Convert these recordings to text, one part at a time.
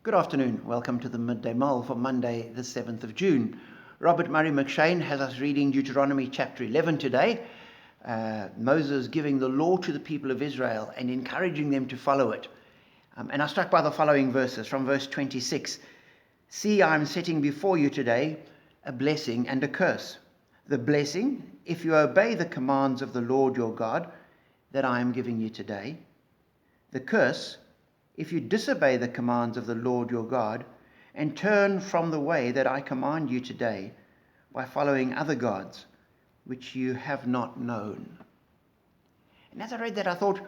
Good afternoon. Welcome to the Midday Mull for Monday, the 7th of June. Robert Murray McShane has us reading Deuteronomy chapter 11 today. Moses giving the law to the people of Israel and encouraging them to follow it. And I'm struck by the following verses from verse 26. See, I am setting before you today a blessing and a curse. The blessing, if you obey the commands of the Lord your God that I am giving you today. The curse, if you disobey the commands of the Lord your God and turn from the way that I command you today by following other gods which you have not known. And as I read that, I thought,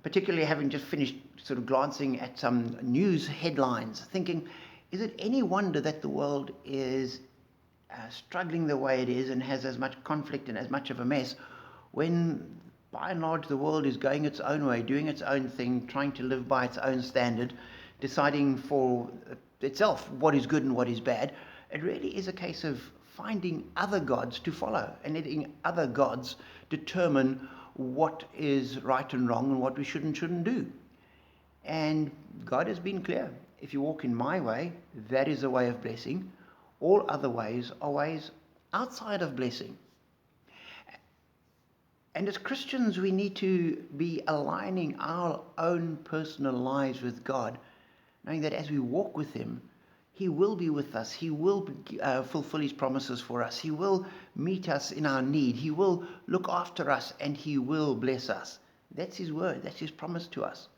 particularly having just finished sort of glancing at some news headlines, thinking, is it any wonder that the world is struggling the way it is and has as much conflict and as much of a mess when by and large, the world is going its own way, doing its own thing, trying to live by its own standard, deciding for itself what is good and what is bad. It really is a case of finding other gods to follow and letting other gods determine what is right and wrong and what we should and shouldn't do. And God has been clear. If you walk in my way, that is a way of blessing. All other ways are ways outside of blessing. And as Christians, we need to be aligning our own personal lives with God, knowing that as we walk with Him, He will be with us. He will fulfill His promises for us. He will meet us in our need. He will look after us and He will bless us. That's His word. That's His promise to us.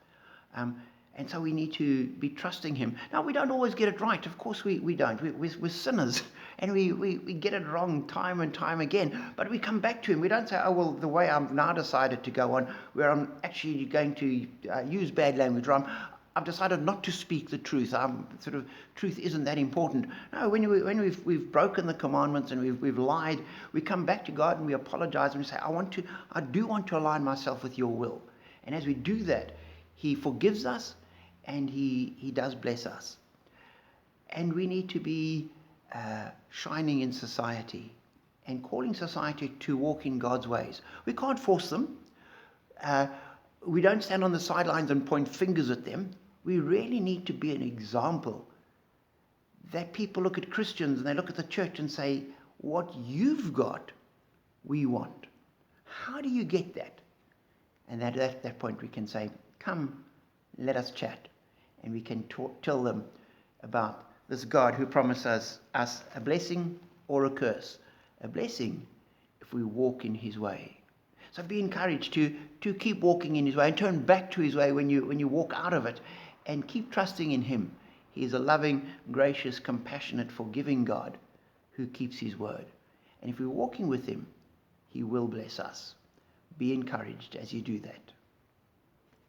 And so we need to be trusting Him. Now, we don't always get it right. Of course we don't. We're sinners. And we get it wrong time and time again. But we come back to Him. We don't say, oh, well, the way I've now decided to go on, where I'm actually going to use bad language, or I've decided not to speak the truth. Truth isn't that important. No, when we've broken the commandments and we've lied, we come back to God and we apologize and we say, I do want to align myself with your will. And as we do that, He forgives us and He does bless us. And we need to be shining in society and calling society to walk in God's ways. We can't force them. We don't stand on the sidelines and point fingers at them. We really need to be an example that people look at Christians and they look at the church and say, what you've got, we want. How do you get that? And at that point we can say, come, let us chat. And we can tell them about this God who promises us a blessing or a curse. A blessing if we walk in His way. So be encouraged to keep walking in His way and turn back to His way when you walk out of it, and keep trusting in Him. He is a loving, gracious, compassionate, forgiving God who keeps His word. And if we're walking with Him, He will bless us. Be encouraged as you do that.